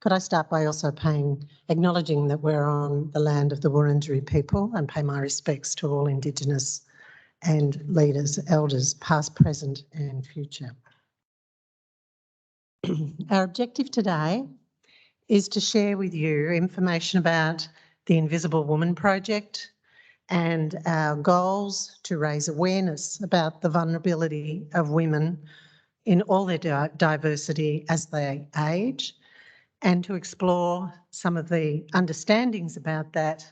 Could I start by also acknowledging that we're on the land of the Wurundjeri people and pay my respects to all Indigenous and leaders, elders, past, present and future. Our objective today is to share with you information about the Invisible Woman Project and our goals to raise awareness about the vulnerability of women in all their diversity as they age, and to explore some of the understandings about that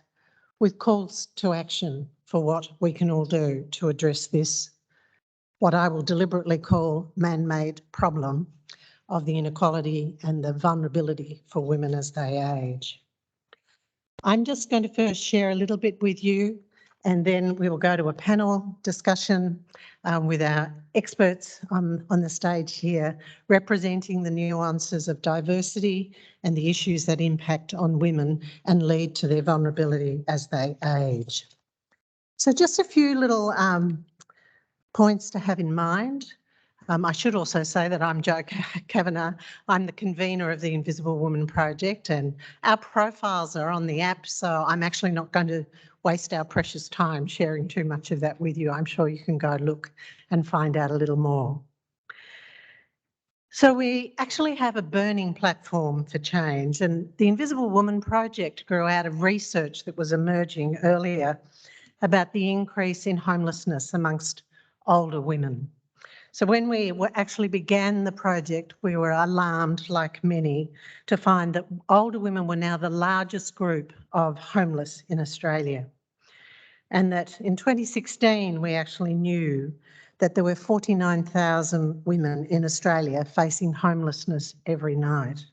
with calls to action for what we can all do to address this, what I will deliberately call man-made problem of the inequality and the vulnerability for women as they age. I'm just going to first share a little bit with you, and then we will go to a panel discussion with our experts on the stage here, representing the nuances of diversity and the issues that impact on women and lead to their vulnerability as they age. So just a few little points to have in mind. I should also say that I'm Jo Cavanagh. I'm the convener of the Invisible Woman Project, and our profiles are on the app, so I'm actually not going to waste our precious time sharing too much of that with you. I'm sure you can go look and find out a little more. So we actually have a burning platform for change, and the Invisible Woman Project grew out of research that was emerging earlier about the increase in homelessness amongst older women. So when we actually began the project, we were alarmed, like many, to find that older women were now the largest group of homeless in Australia. And that in 2016, we actually knew that there were 49,000 women in Australia facing homelessness every night.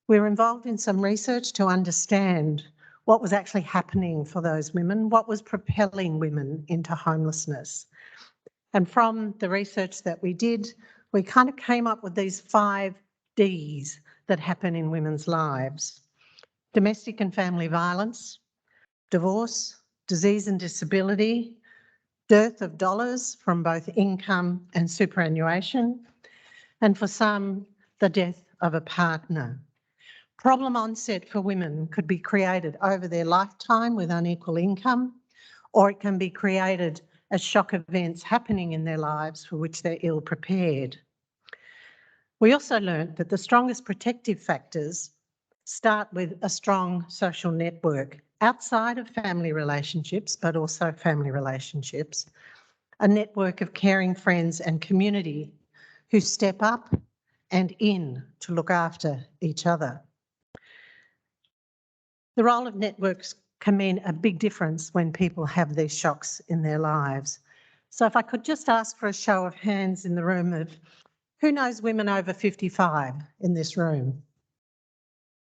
We were involved in some research to understand what was actually happening for those women, what was propelling women into homelessness. And from the research that we did, we kind of came up with these 5 Ds that happen in women's lives: domestic and family violence, divorce, disease and disability, dearth of dollars from both income and superannuation, and for some, the death of a partner. Problem onset for women could be created over their lifetime with unequal income, or it can be created as shock events happening in their lives for which they're ill prepared. We also learnt that the strongest protective factors start with a strong social network outside of family relationships, but also family relationships, a network of caring friends and community who step up and in to look after each other. The role of networks can mean a big difference when people have these shocks in their lives. So if I could just ask for a show of hands in the room of who knows women over 55 in this room?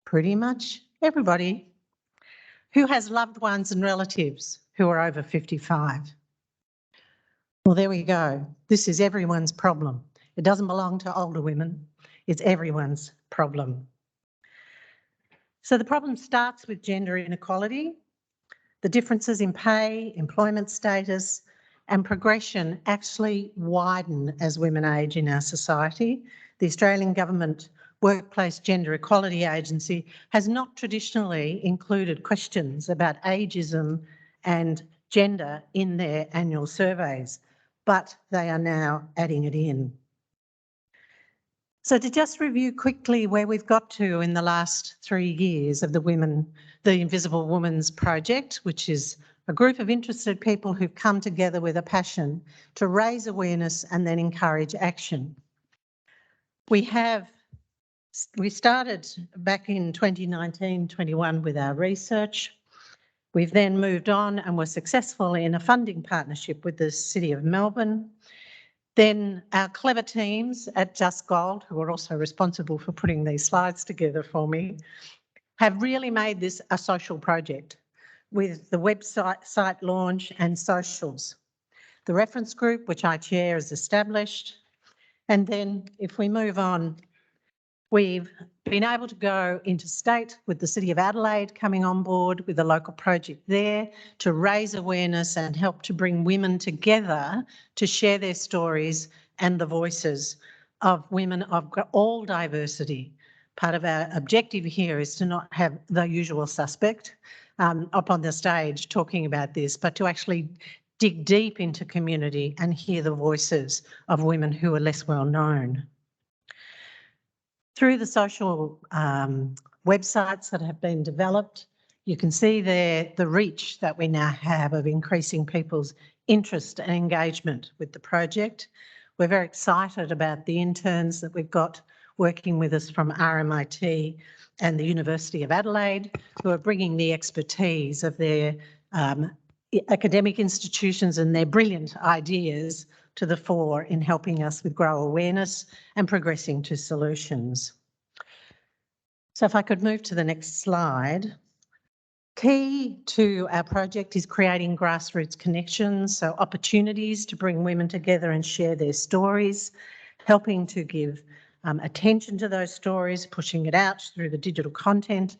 Pretty much everybody. Who has loved ones and relatives who are over 55? Well, there we go. This is everyone's problem. It doesn't belong to older women. It's everyone's problem. So the problem starts with gender inequality. The differences in pay, employment status, and progression actually widen as women age in our society. The Australian Government Workplace Gender Equality Agency has not traditionally included questions about ageism and gender in their annual surveys, but they are now adding it in. So to just review quickly where we've got to in the last 3 years of the Invisible Women's Project, which is a group of interested people who've come together with a passion to raise awareness and then encourage action. We started back in 2019-21 with our research. We've then moved on and were successful in a funding partnership with the City of Melbourne. Then our clever teams at Just Gold, who are also responsible for putting these slides together for me, have really made this a social project with the website launch and socials. The reference group, which I chair, is established. And then if we move on, we've been able to go interstate with the City of Adelaide coming on board with a local project there to raise awareness and help to bring women together to share their stories and the voices of women of all diversity, Part of our objective here is to not have the usual suspect up on the stage talking about this, but to actually dig deep into community and hear the voices of women who are less well known. Through the social websites that have been developed, you can see there the reach that we now have of increasing people's interest and engagement with the project. We're very excited about the interns that we've got working with us from RMIT and the University of Adelaide, who are bringing the expertise of their academic institutions and their brilliant ideas to the fore in helping us with grow awareness and progressing to solutions. So if I could move to the next slide. Key to our project is creating grassroots connections, so opportunities to bring women together and share their stories, helping to give attention to those stories, pushing it out through the digital content.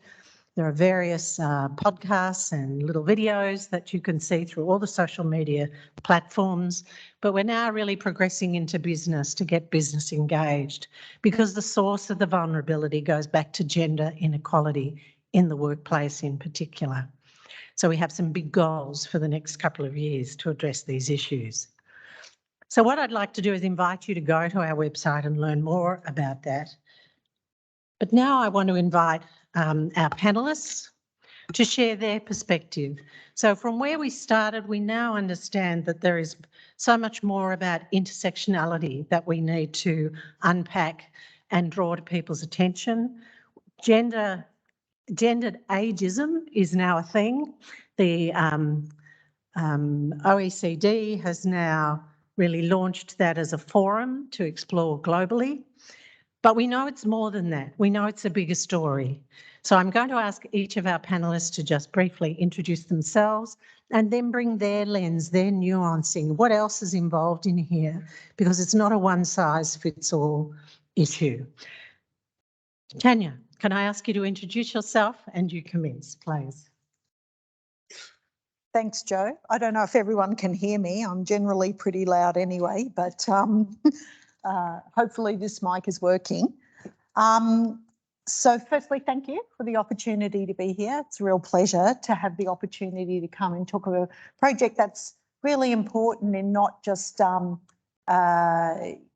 There are various podcasts and little videos that you can see through all the social media platforms, but we're now really progressing into business to get business engaged, because the source of the vulnerability goes back to gender inequality in the workplace in particular. So we have some big goals for the next couple of years to address these issues. So what I'd like to do is invite you to go to our website and learn more about that. But now I want to invite our panellists to share their perspective. So from where we started, we now understand that there is so much more about intersectionality that we need to unpack and draw to people's attention. Gendered ageism is now a thing. The OECD has now really launched that as a forum to explore globally. But we know it's more than that. We know it's a bigger story. So I'm going to ask each of our panellists to just briefly introduce themselves and then bring their lens, their nuancing, what else is involved in here, because it's not a one-size-fits-all issue. Tania, can I ask you to introduce yourself and you commence, please? Thanks, Jo. I don't know if everyone can hear me. I'm generally pretty loud anyway, but hopefully this mic is working. So firstly, thank you for the opportunity to be here. It's a real pleasure to have the opportunity to come and talk about a project that's really important in not just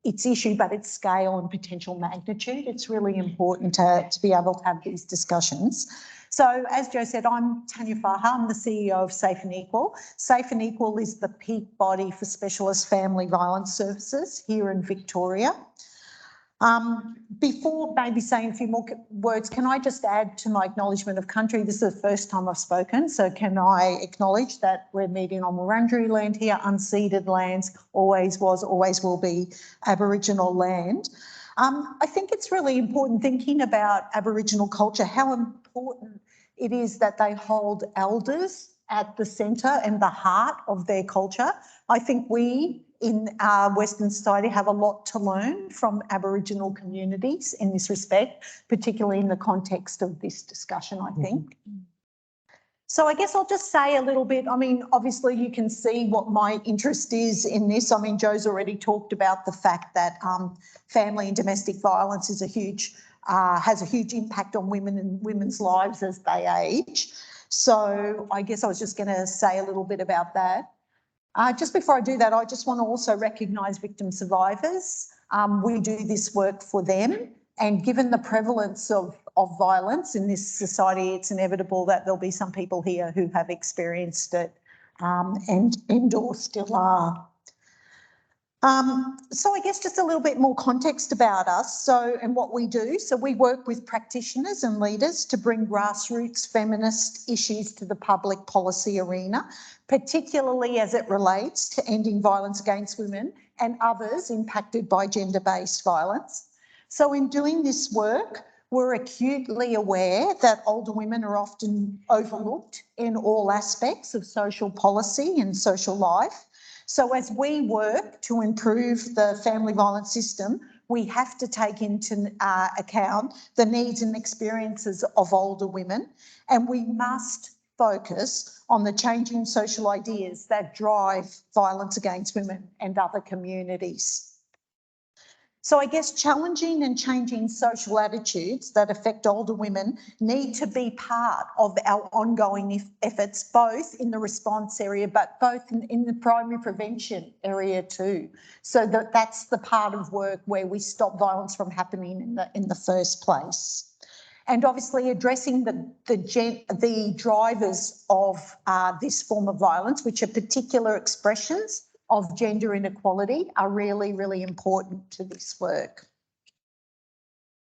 its issue, but its scale and potential magnitude. It's really important to be able to have these discussions. So as Jo said, I'm Tania Farha. I'm the CEO of Safe and Equal. Safe and Equal is the peak body for specialist family violence services here in Victoria. Before maybe saying a few more words, can I just add to my acknowledgement of country? This is the first time I've spoken, so can I acknowledge that we're meeting on Wurundjeri land here, unceded lands, always was, always will be Aboriginal land. I think it's really important thinking about Aboriginal culture, how important it is that they hold elders at the centre and the heart of their culture. I think we in our Western society have a lot to learn from Aboriginal communities in this respect, particularly in the context of this discussion, I think. So I guess I'll just say a little bit. I mean, obviously you can see what my interest is in this. I mean, Jo's already talked about the fact that family and domestic violence is has a huge impact on women and women's lives as they age. So I guess I was just going to say a little bit about that. Just before I do that, I just want to also recognise victim survivors. We do this work for them, and given the prevalence of violence in this society, it's inevitable that there'll be some people here who have experienced it and or still are. So I guess just a little bit more context about us and what we do. So we work with practitioners and leaders to bring grassroots feminist issues to the public policy arena, particularly as it relates to ending violence against women and others impacted by gender-based violence. So in doing this work, we're acutely aware that older women are often overlooked in all aspects of social policy and social life. So as we work to improve the family violence system, we have to take into account the needs and experiences of older women, and we must focus on the changing social ideas that drive violence against women and other communities. So I guess challenging and changing social attitudes that affect older women need to be part of our ongoing efforts, both in the response area, but both in the primary prevention area too. So that's the part of work where we stop violence from happening in the first place. And obviously addressing the drivers of this form of violence, which are particular expressions of gender inequality, are really, really important to this work.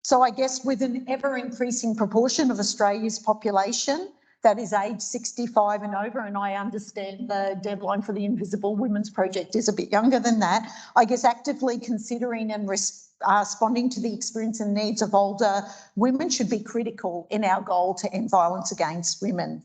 So I guess with an ever-increasing proportion of Australia's population that is aged 65 and over, and I understand the deadline for the Invisible Women's Project is a bit younger than that, I guess actively considering and responding to the experience and needs of older women should be critical in our goal to end violence against women.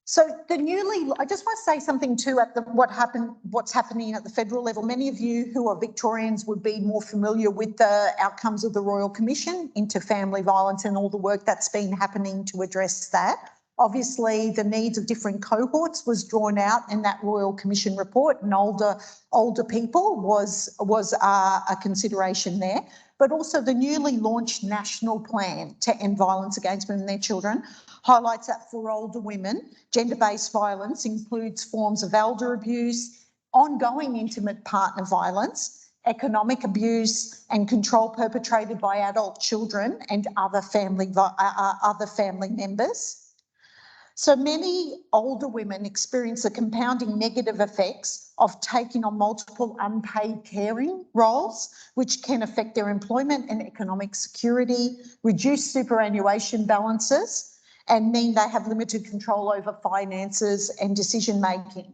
So I just want to say something too at what's happening at the federal level. Many of you who are Victorians would be more familiar with the outcomes of the Royal Commission into family violence and all the work that's been happening to address that. Obviously, the needs of different cohorts was drawn out in that Royal Commission report, and older people was a consideration there. But also the newly launched National Plan to End Violence Against Women and Their Children highlights that for older women, gender-based violence includes forms of elder abuse, ongoing intimate partner violence, economic abuse and control perpetrated by adult children and other family members. So many older women experience the compounding negative effects of taking on multiple unpaid caring roles, which can affect their employment and economic security, reduce superannuation balances, and mean they have limited control over finances and decision making.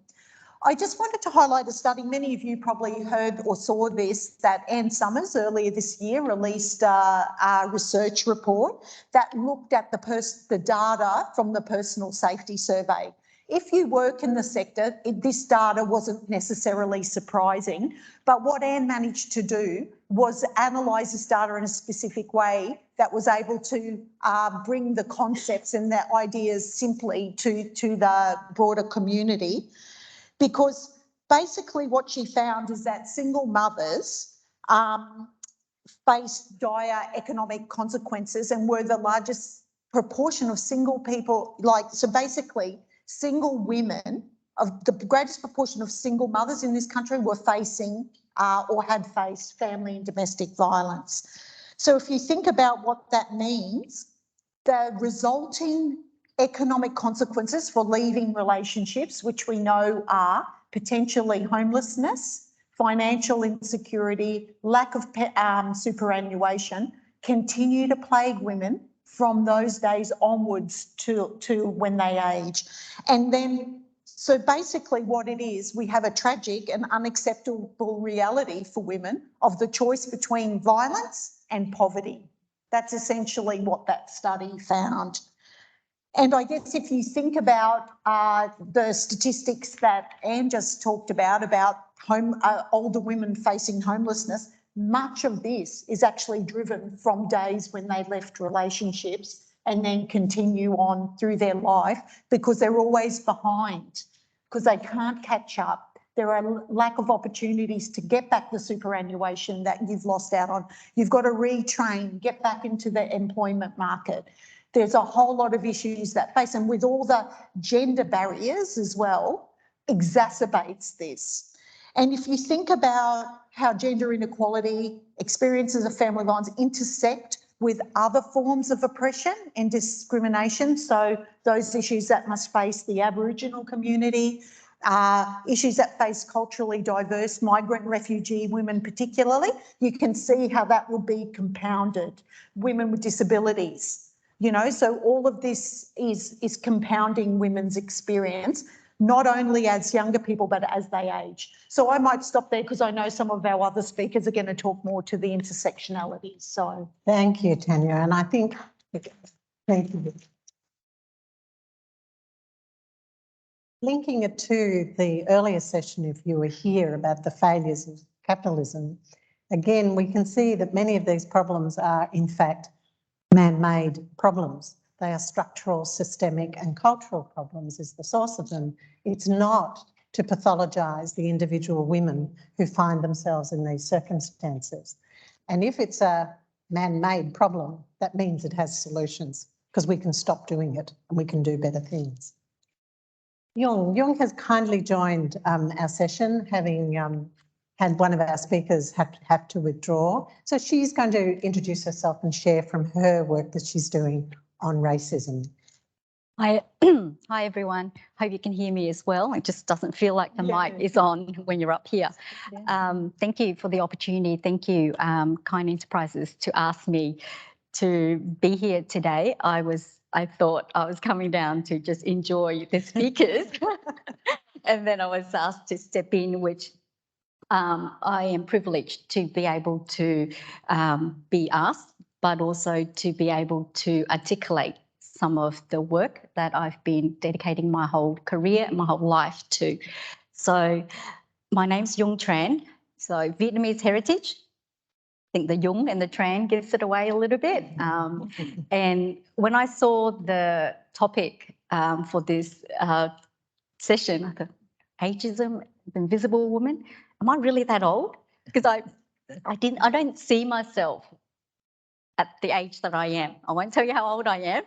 I just wanted to highlight a study, many of you probably heard or saw this, that Anne Summers earlier this year released a research report that looked at the data from the Personal Safety Survey. If you work in the sector, this data wasn't necessarily surprising, but what Anne managed to do was analyse this data in a specific way that was able to bring the concepts and the ideas simply to the broader community. Because basically what she found is that single mothers faced dire economic consequences and were the largest proportion of single people, so basically single women, of the greatest proportion of single mothers in this country were facing or had faced family and domestic violence. So if you think about what that means, the resulting economic consequences for leaving relationships, which we know are potentially homelessness, financial insecurity, lack of superannuation, continue to plague women from those days onwards to when they age. And then, so basically what it is, we have a tragic and unacceptable reality for women of the choice between violence and poverty. That's essentially what that study found. And I guess if you think about the statistics that Anne just talked about older women facing homelessness, much of this is actually driven from days when they left relationships and then continue on through their life because they're always behind, because they can't catch up. There are lack of opportunities to get back the superannuation that you've lost out on. You've got to retrain, get back into the employment market. There's a whole lot of issues that face, and with all the gender barriers as well, exacerbates this. And if you think about how gender inequality, experiences of family violence intersect with other forms of oppression and discrimination, so those issues that must face the Aboriginal community, issues that face culturally diverse migrant refugee women particularly, you can see how that would be compounded. Women with disabilities, so all of this is compounding women's experience, not only as younger people, but as they age. So I might stop there because I know some of our other speakers are going to talk more to the intersectionality. So thank you, Tania. And I think, thank you. Linking it to the earlier session, if you were here, about the failures of capitalism, again, we can see that many of these problems are, in fact, man-made problems. They are structural, systemic and cultural problems is the source of them. It's not to pathologise the individual women who find themselves in these circumstances. And if it's a man-made problem, that means it has solutions, because we can stop doing it and we can do better things. Yung has kindly joined our session, having had one of our speakers have to withdraw. So she's going to introduce herself and share from her work that she's doing on racism. Hi, hi everyone. Hope you can hear me as well. It just doesn't feel like the mic is on when you're up here. Thank you for the opportunity. Thank you, Kind Enterprises, to ask me to be here today. I thought I was coming down to just enjoy the speakers, and then I was asked to step in, which I am privileged to be able to be asked, but also to be able to articulate some of the work that I've been dedicating my whole career and my whole life to. So my name's Dung Tran, so Vietnamese heritage. I think the Dung and the Tran gives it away a little bit. And when I saw the topic for this session, I thought, ageism, the invisible woman, am I really that old? Because I don't see myself at the age that I am. I won't tell you how old I am,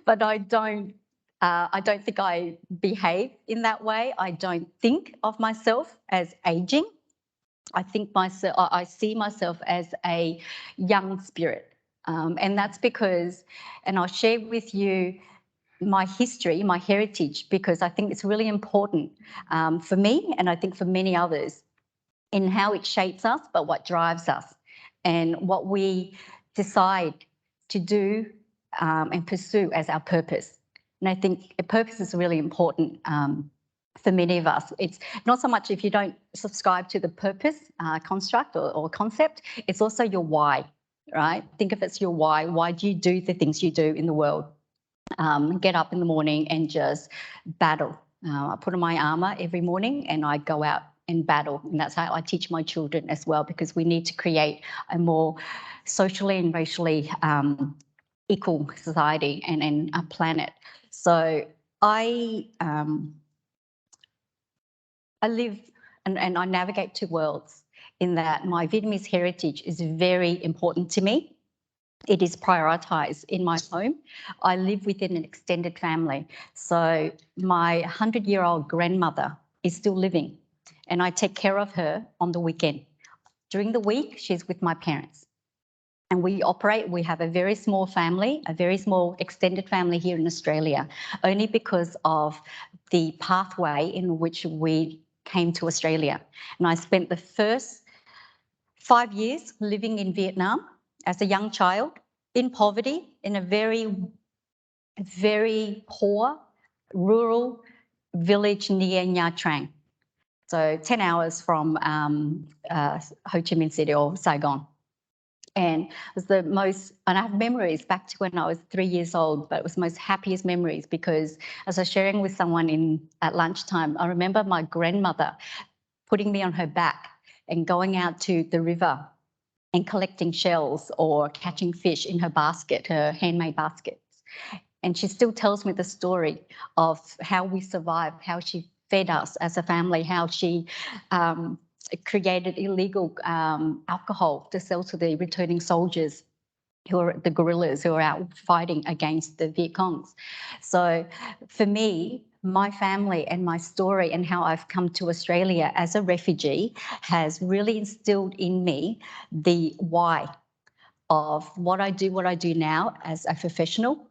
but I don't think I behave in that way. I don't think of myself as aging. I see myself as a young spirit. And that's because, and I'll share with you my history, my heritage, because I think it's really important for me, and I think for many others, in how it shapes us, but what drives us and what we decide to do and pursue as our purpose. And I think a purpose is really important for many of us. It's not so much if you don't subscribe to the purpose construct or concept, it's also your why, right? Think of it's your why. Why do you do the things you do in the world? Get up in the morning and just battle. I put on my armour every morning and I go out and battle. And that's how I teach my children as well, because we need to create a more socially and racially equal society and a planet. So I live and I navigate two worlds, in that my Vietnamese heritage is very important to me. It is prioritised in my home. I live within an extended family. So my 100-year-old grandmother is still living, and I take care of her on the weekend. During the week, she's with my parents. And we have a very small family, a very small extended family here in Australia, only because of the pathway in which we came to Australia. And I spent the first 5 years living in Vietnam as a young child in poverty, in a very, very poor rural village near Nha Trang. So 10 hours from Ho Chi Minh City or Saigon. And it was the most, and I have memories back to when I was 3 years old, but it was the most happiest memories, because as I was sharing with someone at lunchtime, I remember my grandmother putting me on her back and going out to the river and collecting shells or catching fish in her basket, her handmade baskets. And she still tells me the story of how we survived, how she fed us as a family, how she created illegal alcohol to sell to the returning soldiers, who are the guerrillas who are out fighting against the Viet Congs. So for me, my family and my story and how I've come to Australia as a refugee has really instilled in me the why of what I do now as a professional,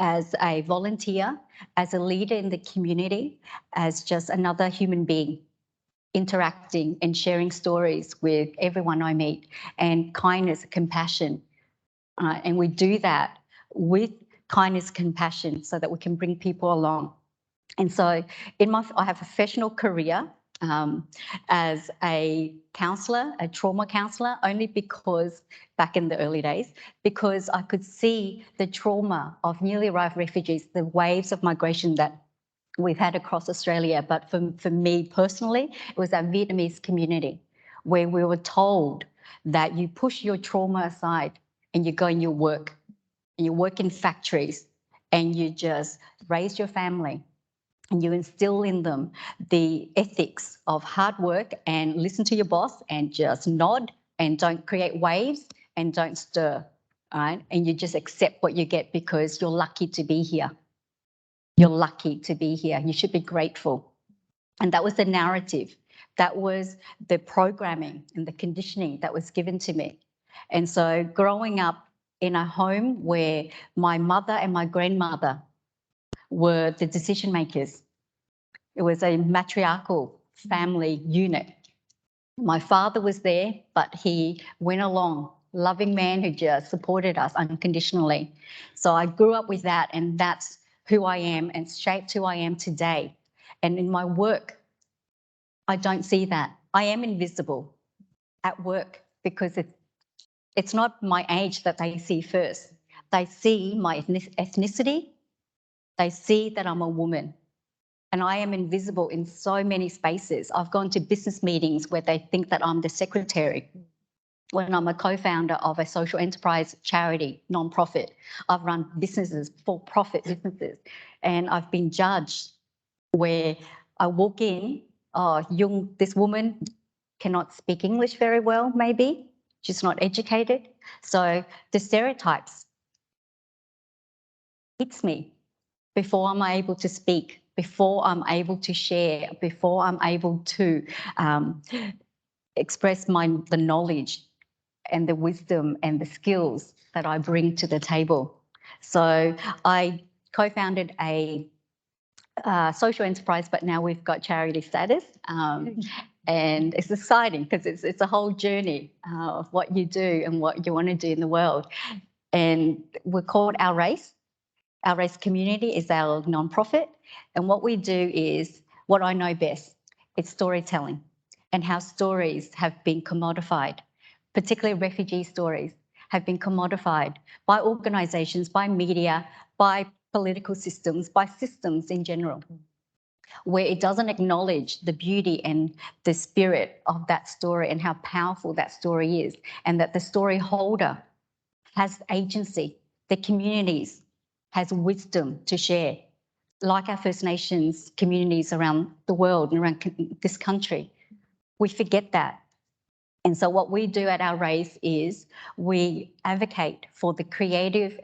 as a volunteer, as a leader in the community, as just another human being interacting and sharing stories with everyone I meet, and kindness, compassion. And we do that with kindness, compassion, so that we can bring people along. And so I have a professional career as a counsellor, a trauma counsellor, only because back in the early days, because I could see the trauma of newly arrived refugees, the waves of migration that we've had across Australia. But for me personally, it was our Vietnamese community, where we were told that you push your trauma aside and you go and you work in factories and you just raise your family and you instill in them the ethics of hard work and listen to your boss and just nod and don't create waves and don't stir, right? And you just accept what you get because you're lucky to be here. You're lucky to be here. You should be grateful. And that was the narrative. That was the programming and the conditioning that was given to me. And so growing up in a home where my mother and my grandmother were the decision makers, it was a matriarchal family unit. My father was there, but he went along, loving man who just supported us unconditionally. So I grew up with that, and that's who I am and shaped who I am today. And in my work, I don't see that. I am invisible at work because it's not my age that they see first. They see my ethnicity. They see that I'm a woman. And I am invisible in so many spaces. I've gone to business meetings where they think that I'm the secretary, when I'm a co-founder of a social enterprise charity, non-profit. I've run businesses, for-profit businesses, and I've been judged where I walk in, this woman cannot speak English very well, maybe. She's not educated. So the stereotypes hits me before I'm able to speak, before I'm able to share, before I'm able to express the knowledge and the wisdom and the skills that I bring to the table. So I co-founded a social enterprise, but now we've got charity status. And it's exciting because it's a whole journey of what you do and what you want to do in the world. And we're called Our Race. Our Race Community is our non-profit. And what we do is what I know best. It's storytelling and how stories have been commodified, particularly refugee stories have been commodified by organisations, by media, by political systems, by systems in general, where it doesn't acknowledge the beauty and the spirit of that story and how powerful that story is, and that the story holder has agency, the communities has wisdom to share, like our First Nations communities around the world and around this country. We forget that. And so what we do at Our Race is we advocate for the creative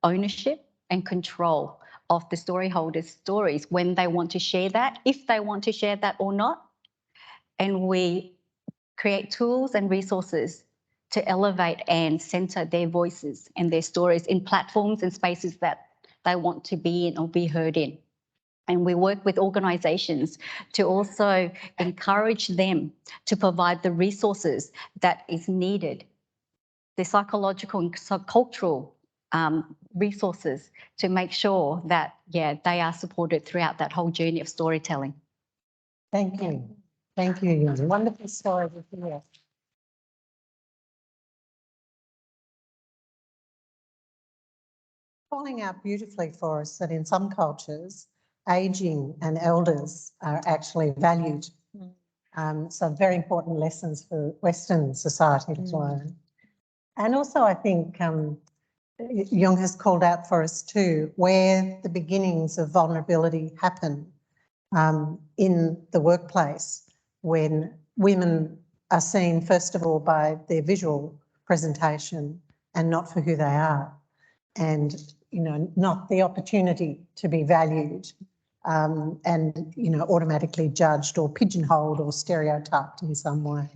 ownership and control of the story holders' stories when they want to share that, if they want to share that or not. And we create tools and resources to elevate and centre their voices and their stories in platforms and spaces that they want to be in or be heard in. And we work with organisations to also encourage them to provide the resources that is needed, the psychological and cultural resources to make sure that, they are supported throughout that whole journey of storytelling. Thank you. Thank you, Yun. Wonderful story to hear. Calling out beautifully for us that in some cultures, ageing and elders are actually valued. So very important lessons for Western society to learn. And also I think Yung has called out for us too, where the beginnings of vulnerability happen in the workplace, when women are seen first of all by their visual presentation and not for who they are, and not the opportunity to be valued and automatically judged or pigeonholed or stereotyped in some way.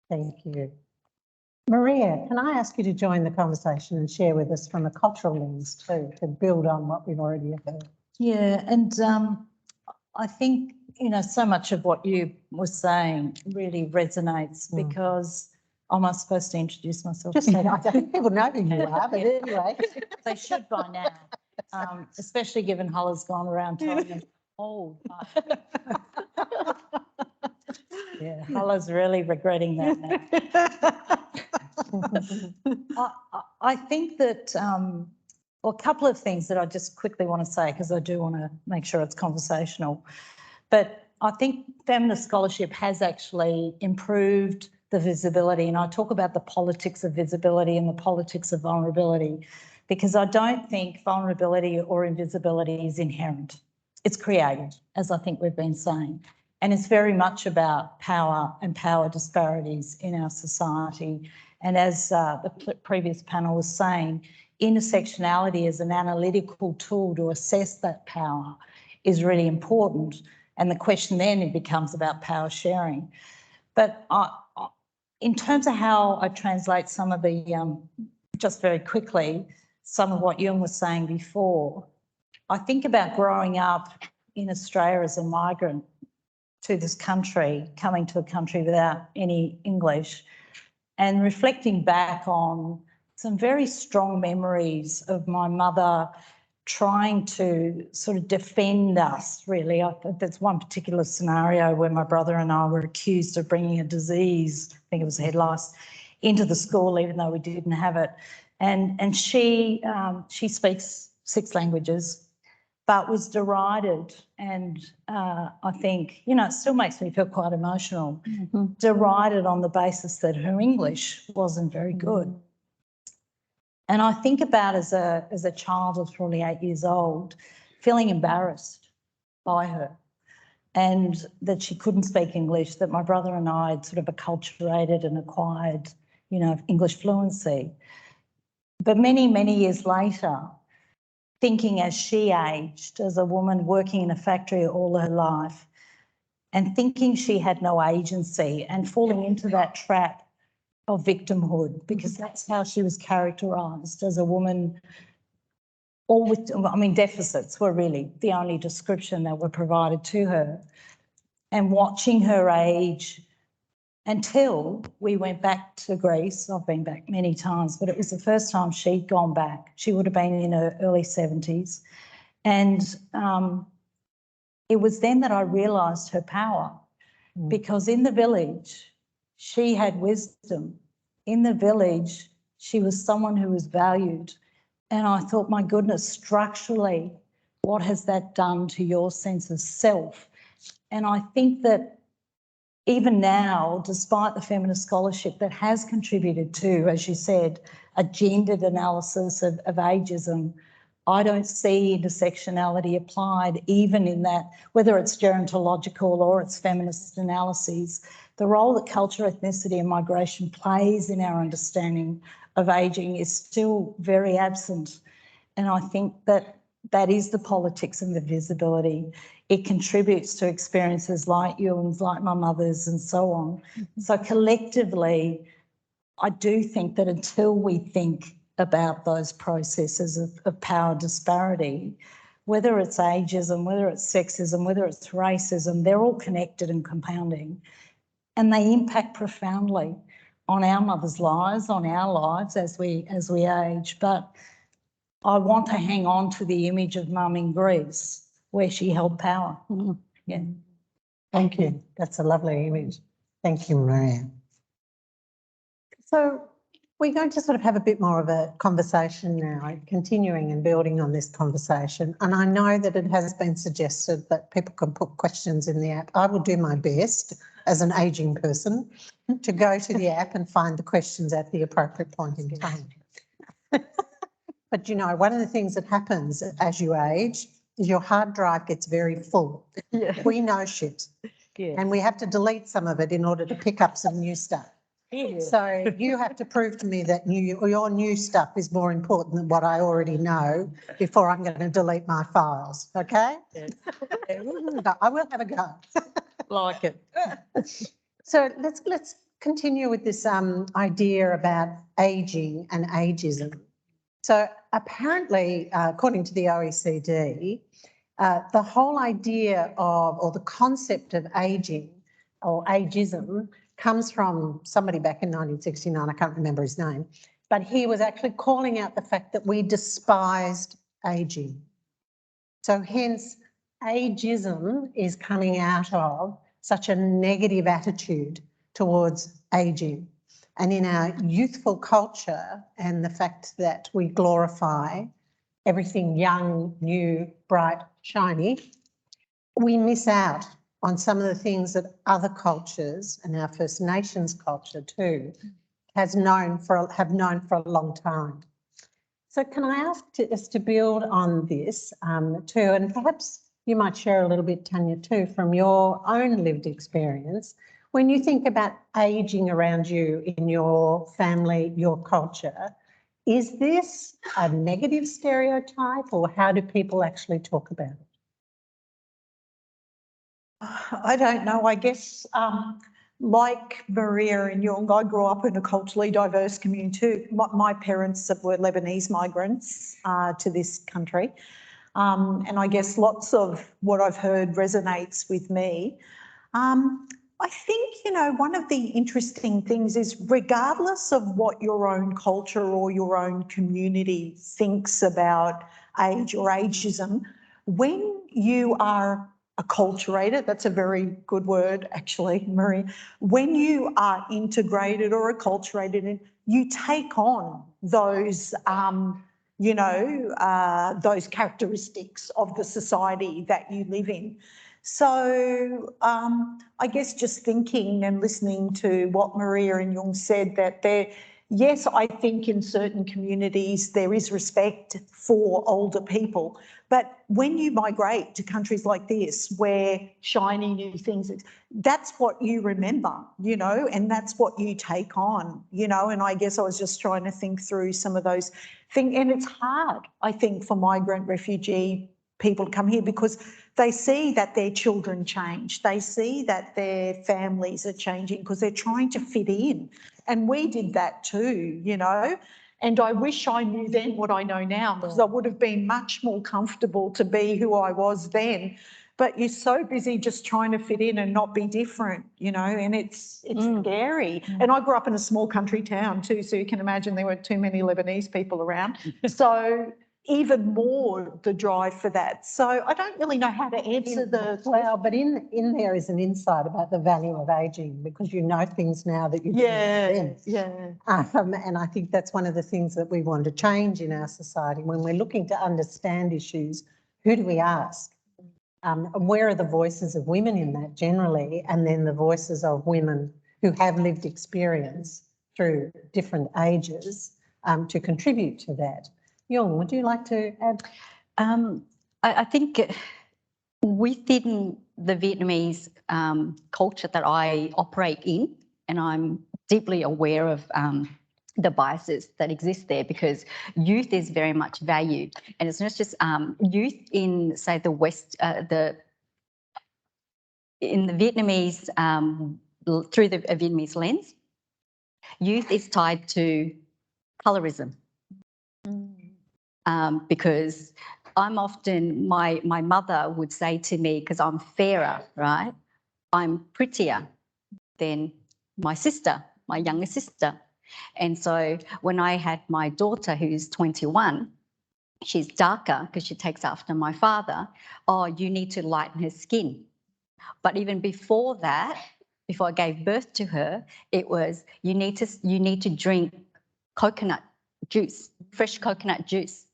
Thank you. Maria, can I ask you to join the conversation and share with us from a cultural lens too, to build on what we've already heard? Yeah, and I think, so much of what you were saying really resonates because am I supposed to introduce myself? Just say, I think people know who you are, but anyway. They should by now, especially given Hulla's gone around telling them, yeah, Hulla's really regretting that now. I think that, a couple of things that I just quickly want to say, because I do want to make sure it's conversational, but I think feminist scholarship has actually improved the visibility, and I talk about the politics of visibility and the politics of vulnerability, because I don't think vulnerability or invisibility is inherent. it's created, as I think we've been saying. And it's very much about power and power disparities in our society. And as the previous panel was saying, intersectionality as an analytical tool to assess that power is really important. And the question then it becomes about power sharing. But in terms of how I translate some of the, just very quickly, some of what Ewan was saying before, I think about growing up in Australia as a migrant to this country, coming to a country without any English, and reflecting back on some very strong memories of my mother trying to sort of defend us, really. That's one particular scenario where my brother and I were accused of bringing a disease, I think it was head lice, into the school, even though we didn't have it. And she speaks 6 languages, but was derided. And I think, you know, it still makes me feel quite emotional, derided on the basis that her English wasn't very good. And I think about as a child of probably 8 years old, feeling embarrassed by her and that she couldn't speak English, that my brother and I had sort of acculturated and acquired, you know, English fluency. But many, many years later, thinking as she aged, as a woman working in a factory all her life, and thinking she had no agency and falling into that trap of victimhood, because that's how she was characterised as a woman, all with, I mean, deficits were really the only description that were provided to her. And watching her age until we went back to Greece. I've been back many times, but it was the first time she'd gone back. She would have been in her early 70s. And it was then that I realised her power, because in the village, she had wisdom. In the village, she was someone who was valued. And I thought, my goodness, structurally, what has that done to your sense of self? And I think that even now, despite the feminist scholarship that has contributed to, as you said, a gendered analysis of ageism, I don't see intersectionality applied even in that, whether it's gerontological or it's feminist analyses. The role that culture, ethnicity and migration plays in our understanding of ageing is still very absent. And I think that that is the politics and the visibility. It contributes to experiences like Ewan's, like my mother's and so on. So collectively, I do think that until we think about those processes of power disparity, whether it's ageism, whether it's sexism, whether it's racism, they're all connected and compounding. And they impact profoundly on our mothers' lives, on our lives as we age. But I want to hang on to the image of Mum in Greece, where she held power. Yeah. Thank you. That's a lovely image. Thank you, Maria. So we're going to sort of have a bit more of a conversation now, continuing and building on this conversation. And I know that it has been suggested that people can put questions in the app. I will do my best as an ageing person to go to the app and find the questions at the appropriate point in time. But, you know, one of the things that happens as you age is your hard drive gets very full. Yeah. We know shit. Yeah. And we have to delete some of it in order to pick up some new stuff. Yeah. So you have to prove to me that your new stuff is more important than what I already know before I'm going to delete my files, okay? Yeah. I will have a go. Like it. So let's continue with this idea about ageing and ageism. So apparently, according to the OECD, the whole idea of, or the concept of ageing or ageism comes from somebody back in 1969, I can't remember his name, but he was actually calling out the fact that we despised ageing. So hence, ageism is coming out of such a negative attitude towards ageing. And in our youthful culture and the fact that we glorify everything young, new, bright, shiny, we miss out on some of the things that other cultures, and our First Nations culture too, have known for a long time. So can I ask us to build on this too, and perhaps You might share a little bit, Tania, too, from your own lived experience. When you think about ageing around you in your family, your culture, is this a negative stereotype, or how do people actually talk about it? I don't know. I guess like Maria and Jung, I grew up in a culturally diverse community too. My parents were Lebanese migrants to this country. And I guess lots of what I've heard resonates with me. I think, you know, one of the interesting things is regardless of what your own culture or your own community thinks about age or ageism, when you are acculturated, that's a very good word actually, Marie, when you are integrated or acculturated, you take on those those characteristics of the society that you live in. So I guess just thinking and listening to what Maria and Jung said, that yes, I think in certain communities there is respect for older people, but when you migrate to countries like this where shiny new things, that's what you remember, you know, and that's what you take on, you know, and I guess I was just trying to think through some of those things, and it's hard, I think, for migrant refugee people to come here because they see that their children change. They see that their families are changing because they're trying to fit in. And we did that too, you know. And I wish I knew then what I know now, because I would have been much more comfortable to be who I was then. But you're so busy just trying to fit in and not be different, you know, and it's scary. And I grew up in a small country town too, so you can imagine there weren't too many Lebanese people around. So even more the drive for that. So I don't really know how to answer the... Well, but in there is an insight about the value of ageing, because you know things now that you didn't then. And I think that's one of the things that we want to change in our society. When we're looking to understand issues, who do we ask? And where are the voices of women in that generally, and then the voices of women who have lived experience through different ages to contribute to that? Jung, would you like to add? I think within the Vietnamese culture that I operate in, and I'm deeply aware of the biases that exist there, because youth is very much valued, and it's not just youth in, say, the West, in the Vietnamese, through the Vietnamese lens, youth is tied to colorism. Because I'm often, my mother would say to me, because I'm fairer, right? I'm prettier than my sister, my younger sister. And so when I had my daughter, who's 21, she's darker because she takes after my father. Oh, you need to lighten her skin. But even before that, before I gave birth to her, it was, you need to drink coconut juice, fresh coconut juice,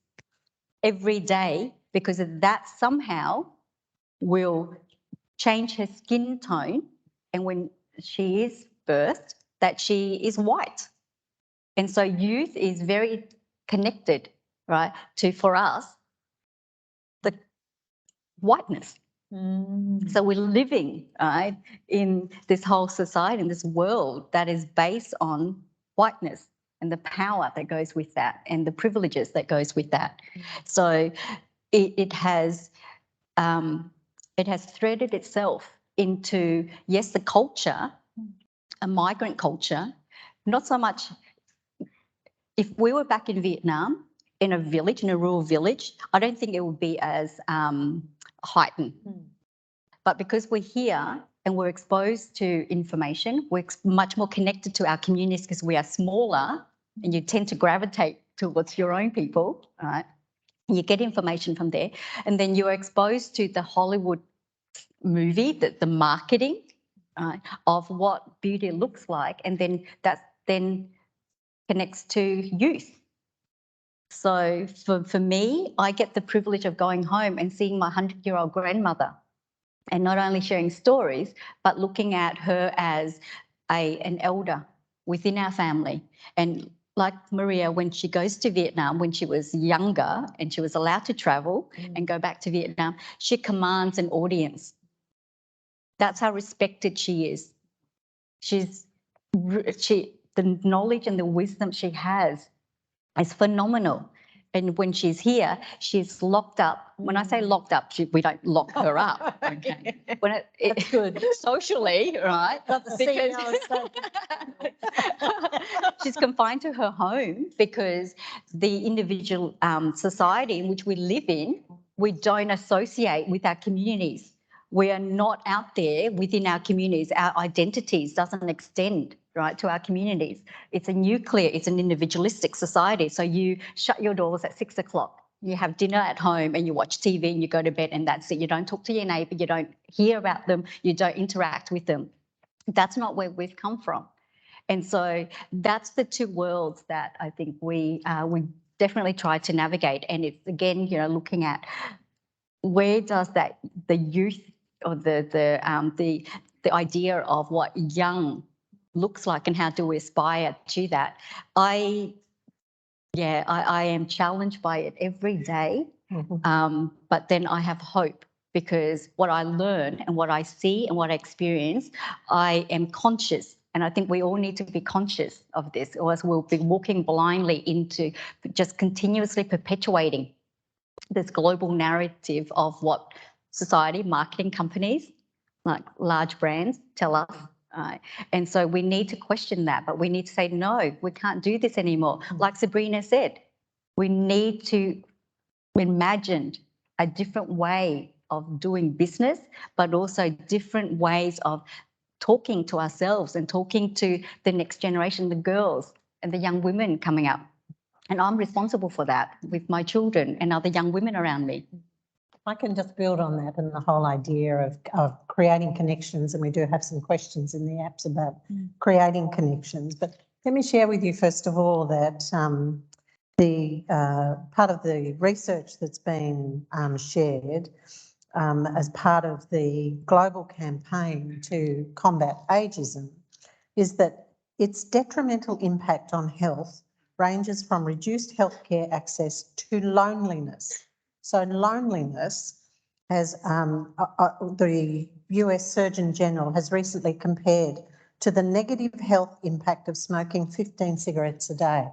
every day, because that somehow will change her skin tone, and when she is birthed, that she is white. And so youth is very connected, right, to, for us, the whiteness. So we're living, right, in this whole society, in this world that is based on whiteness and the power that goes with that and the privileges that goes with that. So it has threaded itself into, yes, the culture, a migrant culture, not so much. If we were back in Vietnam, in a village, in a rural village, I don't think it would be as heightened. But because we're here and we're exposed to information, we're much more connected to our communities because we are smaller, and you tend to gravitate towards your own people, right? You get information from there, and then you're exposed to the Hollywood movie, the marketing of what beauty looks like, and then that then connects to youth. So for me, I get the privilege of going home and seeing my 100-year-old grandmother, and not only sharing stories, but looking at her as an elder within our family, and like Maria, when she goes to Vietnam, when she was younger and she was allowed to travel and go back to Vietnam, she commands an audience. That's how respected she is. The knowledge and the wisdom she has is phenomenal. And when she's here, she's locked up. When I say locked up, we don't lock her up. Okay. When That's good. Socially, right? Got the She's confined to her home because the individual society in which we live in, we don't associate with our communities. We are not out there within our communities. Our identities doesn't extend right to our communities. It's an individualistic society. So you shut your doors at 6 o'clock. You have dinner at home and you watch TV and you go to bed and that's it. You don't talk to your neighbour. You don't hear about them. You don't interact with them. That's not where we've come from. And so that's the two worlds that I think we definitely try to navigate. And it's again, looking at where does that the youth or the idea of what young looks like and how do we aspire to that? I am challenged by it every day, but then I have hope because what I learn and what I see and what I experience, I am conscious. And I think we all need to be conscious of this, or else we'll be walking blindly into just continuously perpetuating this global narrative of what society, marketing companies, like large brands tell us. And so we need to question that, but we need to say, no, we can't do this anymore. Like Sabrina said, we need to imagine a different way of doing business, but also different ways of talking to ourselves and talking to the next generation, the girls and the young women coming up. And I'm responsible for that with my children and other young women around me. I can just build on that and the whole idea of creating connections, and we do have some questions in the apps about creating connections. But let me share with you first of all that the part of the research that's been shared as part of the global campaign to combat ageism is that its detrimental impact on health ranges from reduced healthcare access to loneliness. So loneliness has, the US Surgeon General has recently compared to the negative health impact of smoking 15 cigarettes a day.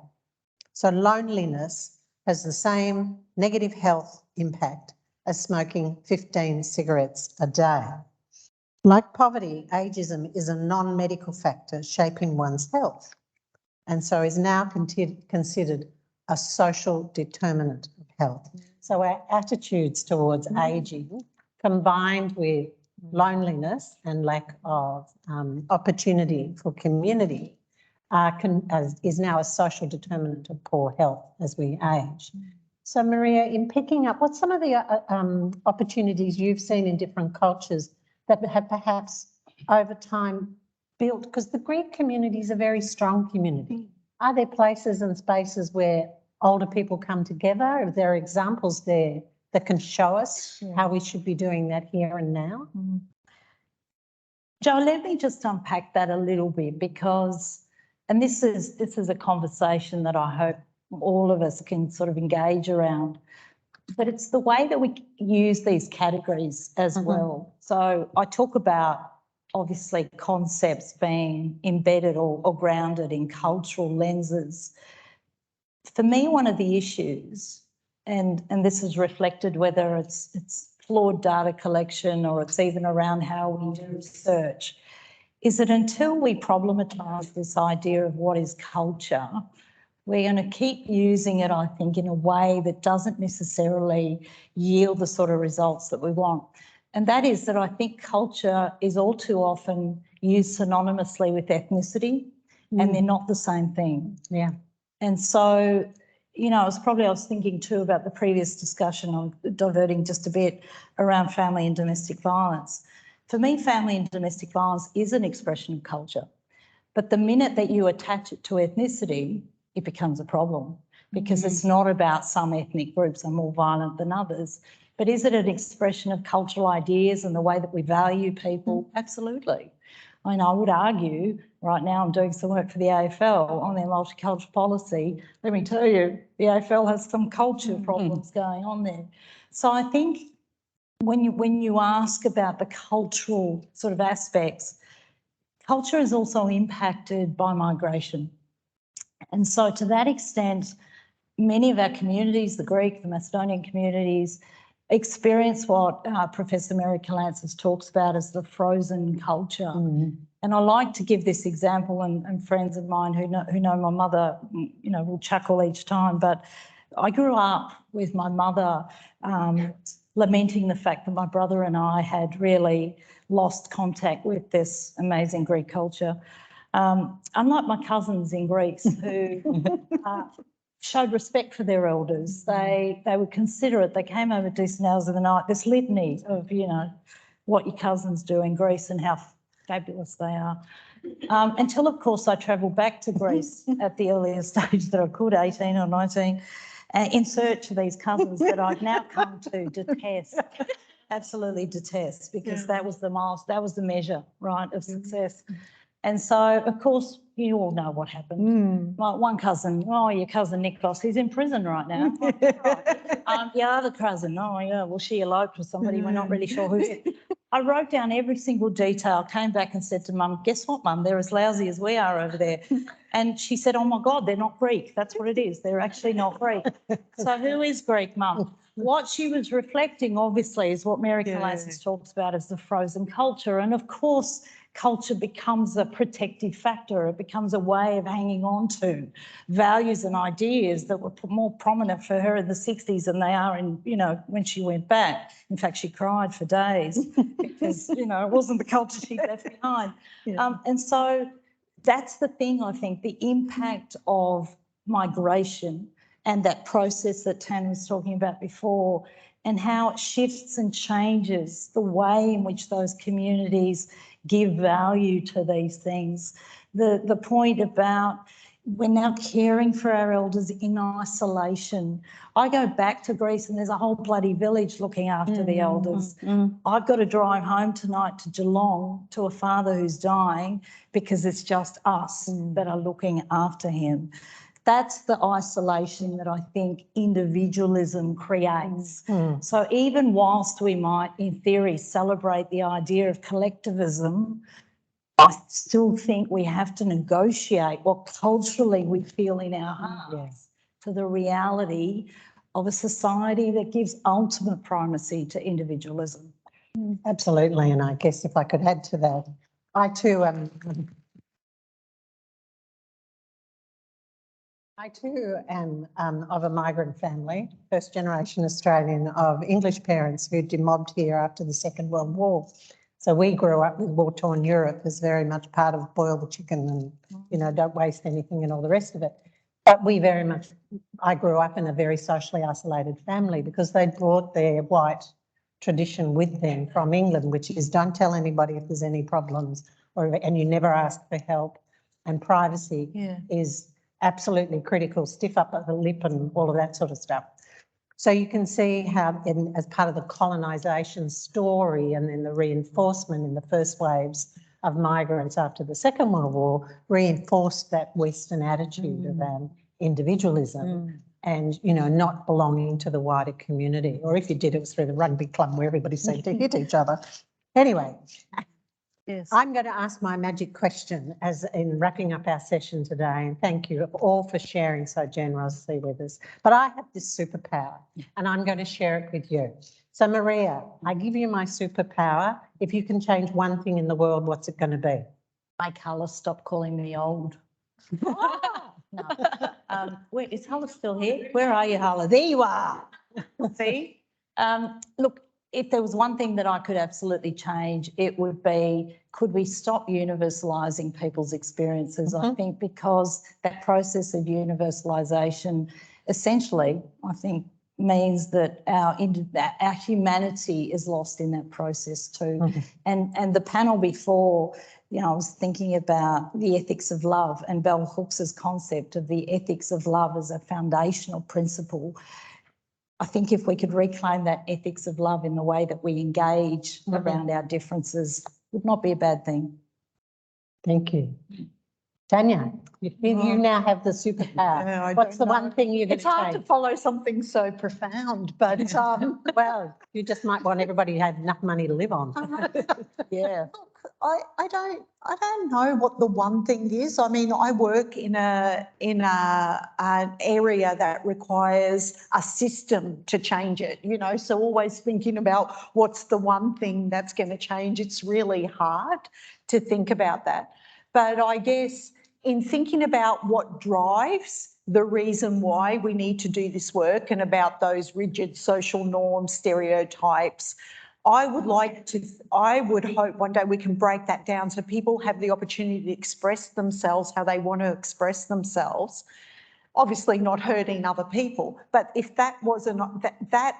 So loneliness has the same negative health impact as smoking 15 cigarettes a day. Like poverty, ageism is a non-medical factor shaping one's health, and so is now considered a social determinant of health. So our attitudes towards ageing, combined with loneliness and lack of opportunity for community, is now a social determinant of poor health as we age. So Maria, in picking up, what's some of the opportunities you've seen in different cultures that have perhaps over time built, because the Greek community is a very strong community. Are there places and spaces where older people come together? Are there examples there that can show us how we should be doing that here and now? Jo, let me just unpack that a little bit because, and this is a conversation that I hope all of us can sort of engage around, but it's the way that we use these categories as well. So I talk about obviously concepts being embedded or grounded in cultural lenses. For me, one of the issues, and this is reflected whether it's flawed data collection or it's even around how we do research, is that until we problematise this idea of what is culture, we're going to keep using it, I think, in a way that doesn't necessarily yield the sort of results that we want. And that is that I think culture is all too often used synonymously with ethnicity, and they're not the same thing. Yeah. And so, I was thinking too about the previous discussion on diverting just a bit around family and domestic violence. For me, family and domestic violence is an expression of culture. But the minute that you attach it to ethnicity, it becomes a problem because it's not about some ethnic groups are more violent than others, but is it an expression of cultural ideas and the way that we value people? Absolutely. I mean, I would argue right now I'm doing some work for the AFL on their multicultural policy. Let me tell you, the AFL has some culture problems going on there. So I think when you ask about the cultural sort of aspects, culture is also impacted by migration. And so to that extent, many of our communities, the Greek, the Macedonian communities, experience what Professor Mary Kalantzis talks about as the frozen culture. And I like to give this example, and friends of mine who know my mother, you know, will chuckle each time, but I grew up with my mother lamenting the fact that my brother and I had really lost contact with this amazing Greek culture. Unlike my cousins in Greece who showed respect for their elders, they would consider it. They came over decent hours of the night, this litany of, you know, what your cousins do in Greece and how fabulous they are. Until, of course, I travelled back to Greece at the earliest stage that I could, 18 or 19, in search of these cousins that I've now come to detest, absolutely detest, because that was the measure, right, of success. And so, of course, you all know what happened. My one cousin, oh, your cousin Nikos, he's in prison right now. Your other cousin, oh, yeah, well, she eloped with somebody, we're not really sure who. I wrote down every single detail, came back and said to Mum, guess what, Mum, they're as lousy as we are over there. And she said, oh, my God, they're not Greek. That's what it is. They're actually not Greek. So who is Greek, Mum? What she was reflecting, obviously, is what Mary Kalantzis talks about as the frozen culture. And, of course, culture becomes a protective factor. It becomes a way of hanging on to values and ideas that were more prominent for her in the 60s than they are in, you know, when she went back. In fact, she cried for days because, you know, it wasn't the culture she left behind. And so that's the thing, I think, the impact of migration and that process that Tan was talking about before, and how it shifts and changes the way in which those communities give value to these things. The point about we're now caring for our elders in isolation. I go back to Greece and there's a whole bloody village looking after the elders. I've got to drive home tonight to Geelong to a father who's dying because it's just us that are looking after him. That's the isolation that I think individualism creates. So even whilst we might, in theory, celebrate the idea of collectivism, I still think we have to negotiate what culturally we feel in our hearts to the reality of a society that gives ultimate primacy to individualism. Absolutely, and I guess if I could add to that, I too am of a migrant family, first generation Australian, of English parents who demobbed here after the Second World War. So we grew up with war-torn Europe as very much part of boil the chicken and, you know, don't waste anything and all the rest of it. But I grew up in a very socially isolated family because they brought their white tradition with them from England, which is don't tell anybody if there's any problems, and you never ask for help, and privacy is absolutely critical, stiff upper lip and all of that sort of stuff. So you can see how as part of the colonisation story and then the reinforcement in the first waves of migrants after the Second World War reinforced that Western attitude of individualism and, you know, not belonging to the wider community. Or if you did, it was through the rugby club where everybody seemed to hit each other. Anyway. Yes. I'm going to ask my magic question as in wrapping up our session today, and thank you all for sharing so generously with us. But I have this superpower and I'm going to share it with you. So Maria, I give you my superpower. If you can change one thing in the world, what's it going to be? Make Hala stop calling me old. Oh, no. Wait, is Hala still here? Where are you, Hala? There you are. See? Look, if there was one thing that I could absolutely change, it would be, could we stop universalising people's experiences? I think because that process of universalisation essentially, I think, means that our humanity is lost in that process too. And the panel before, you know, I was thinking about the ethics of love and Bell Hooks's concept of the ethics of love as a foundational principle. I think if we could reclaim that ethics of love in the way that we engage around our differences, would not be a bad thing. Thank you. Tania, you now have the superpower. Yeah, I What's the don't one know. thing you're going It's hard to change? follow something so profound, but Well, you just might want everybody to have enough money to live on. yeah. Look, I don't know what the one thing is. I mean, I work in an area that requires a system to change it, you know, so always thinking about what's the one thing that's going to change. It's really hard to think about that. But I guess in thinking about what drives the reason why we need to do this work and about those rigid social norms, stereotypes, I would hope one day we can break that down so people have the opportunity to express themselves how they want to express themselves, obviously not hurting other people. But if that wasn't, that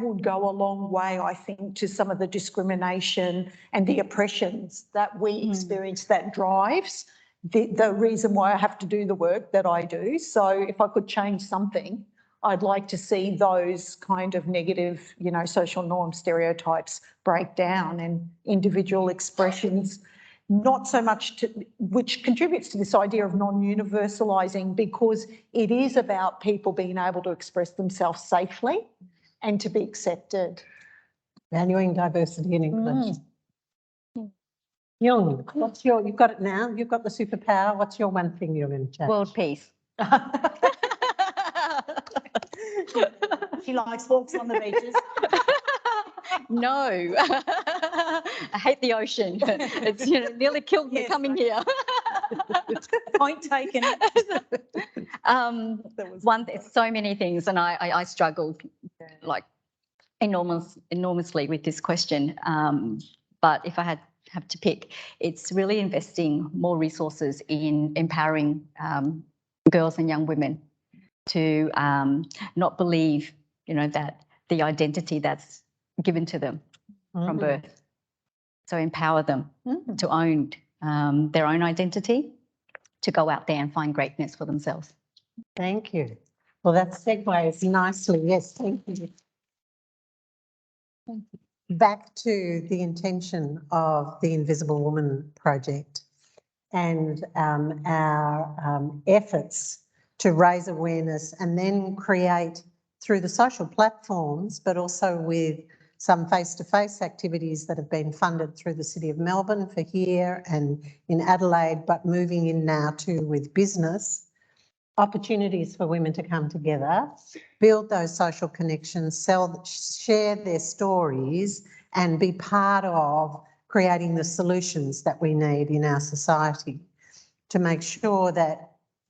would go a long way, I think, to some of the discrimination and the oppressions that we experience that drives the reason why I have to do the work that I do. So if I could change something, I'd like to see those kind of negative, you know, social norm stereotypes break down and individual expressions, not so much which contributes to this idea of non-universalising, because it is about people being able to express themselves safely and to be accepted. Valuing diversity and inclusion. Yung, you've got it now, you've got the superpower. What's your one thing you're going to change? World peace. She likes walks on the beaches. No, I hate the ocean. It's nearly killed me coming here. Point taken. So many things, and I struggled like enormously with this question. But if I have to pick, it's really investing more resources in empowering girls and young women to not believe, that the identity that's given to them from birth. So empower them to own their own identity, to go out there and find greatness for themselves. Thank you. Well, that segues nicely. Yes, thank you. Back to the intention of the Invisible Woman project and our efforts to raise awareness and then create through the social platforms, but also with some face-to-face activities that have been funded through the City of Melbourne for here and in Adelaide, but moving in now too with business, opportunities for women to come together, build those social connections, share their stories and be part of creating the solutions that we need in our society to make sure that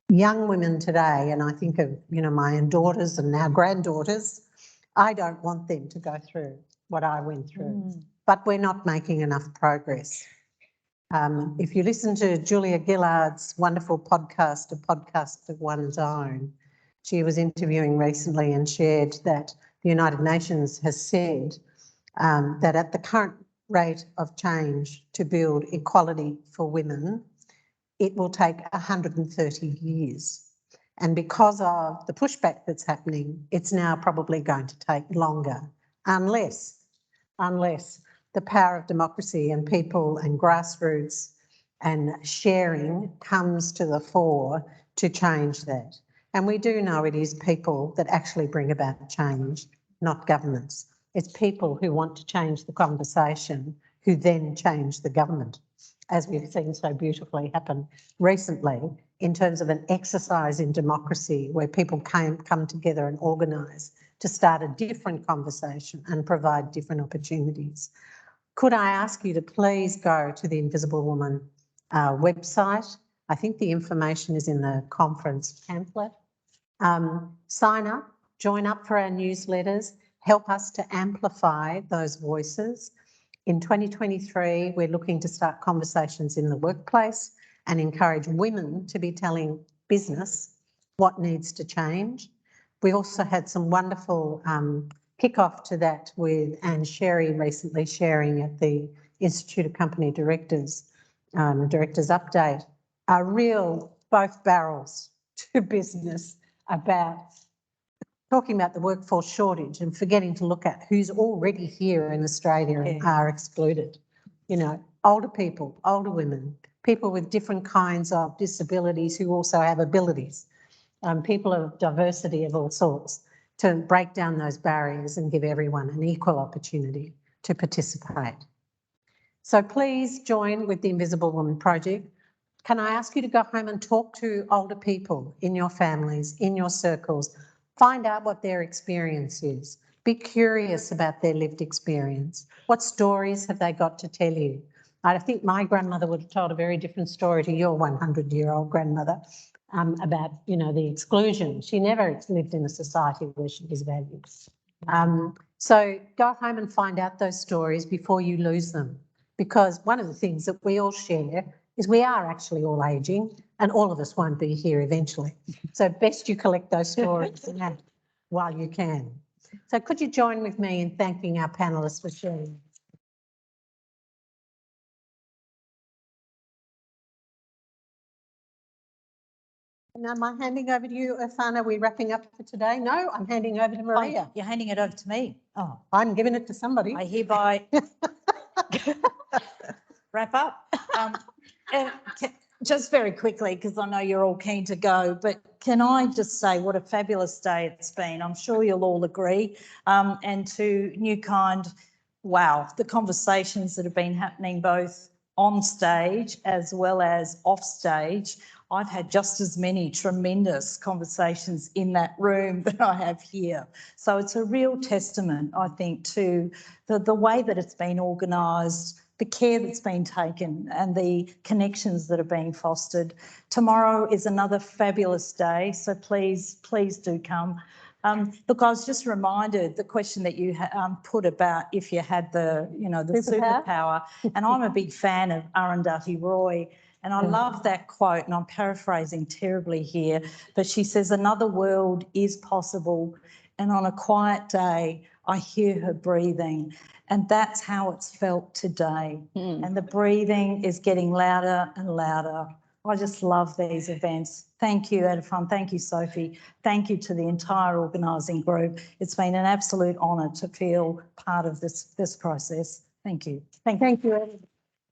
young women today, and I think of, my own daughters and now granddaughters, I don't want them to go through what I went through, but we're not making enough progress. If you listen to Julia Gillard's wonderful podcast, A Podcast of One's Own, she was interviewing recently and shared that the United Nations has said that at the current rate of change to build equality for women, it will take 130 years. And because of the pushback that's happening, it's now probably going to take longer, unless the power of democracy and people and grassroots and sharing comes to the fore to change that. And we do know it is people that actually bring about change, not governments. It's people who want to change the conversation who then change the government, as we've seen so beautifully happen recently in terms of an exercise in democracy where people come together and organise to start a different conversation and provide different opportunities. Could I ask you to please go to the Invisible Woman website? I think the information is in the conference pamphlet. Sign up, join up for our newsletters, help us to amplify those voices. In 2023, we're looking to start conversations in the workplace and encourage women to be telling business what needs to change. We also had some wonderful kick-off to that with Anne Sherry recently sharing at the Institute of Company Directors, Directors Update, a real both barrels to business about talking about the workforce shortage and forgetting to look at who's already here in Australia and are excluded. Older people, older women, people with different kinds of disabilities who also have abilities, people of diversity of all sorts, to break down those barriers and give everyone an equal opportunity to participate. So please join with the Invisible Woman Project. Can I ask you to go home and talk to older people in your families, in your circles, find out what their experience is. Be curious about their lived experience. What stories have they got to tell you? I think my grandmother would have told a very different story to your 100-year-old grandmother about, you know, the exclusion. She never lived in a society where she was valued. So go home and find out those stories before you lose them, because one of the things that we all share is we are actually all ageing and all of us won't be here eventually. So best you collect those stories while you can. So could you join with me in thanking our panellists for sharing? Now am I handing over to you, Irfan? Are we wrapping up for today? No, I'm handing over to Maria. Oh, you're handing it over to me. Oh, I'm giving it to somebody. I hereby wrap up. Just very quickly, because I know you're all keen to go, but can I just say what a fabulous day it's been? I'm sure you'll all agree. And to Newkind, wow, the conversations that have been happening both on stage as well as off stage. I've had just as many tremendous conversations in that room that I have here. So it's a real testament, I think, to the way that it's been organised, the care that's been taken and the connections that are being fostered. Tomorrow is another fabulous day, so please do come. Look, I was just reminded the question that you put about if you had the, you know, the superpower, and I'm a big fan of Arundhati Roy, and I love that quote, and I'm paraphrasing terribly here, but she says, another world is possible, and on a quiet day, I hear her breathing. And that's how it's felt today. And the breathing is getting louder and louder. I just love these events. Thank you, Edifan. Thank you, Sophie. Thank you to the entire organising group. It's been an absolute honour to feel part of this process. Thank you. Thank you, everybody.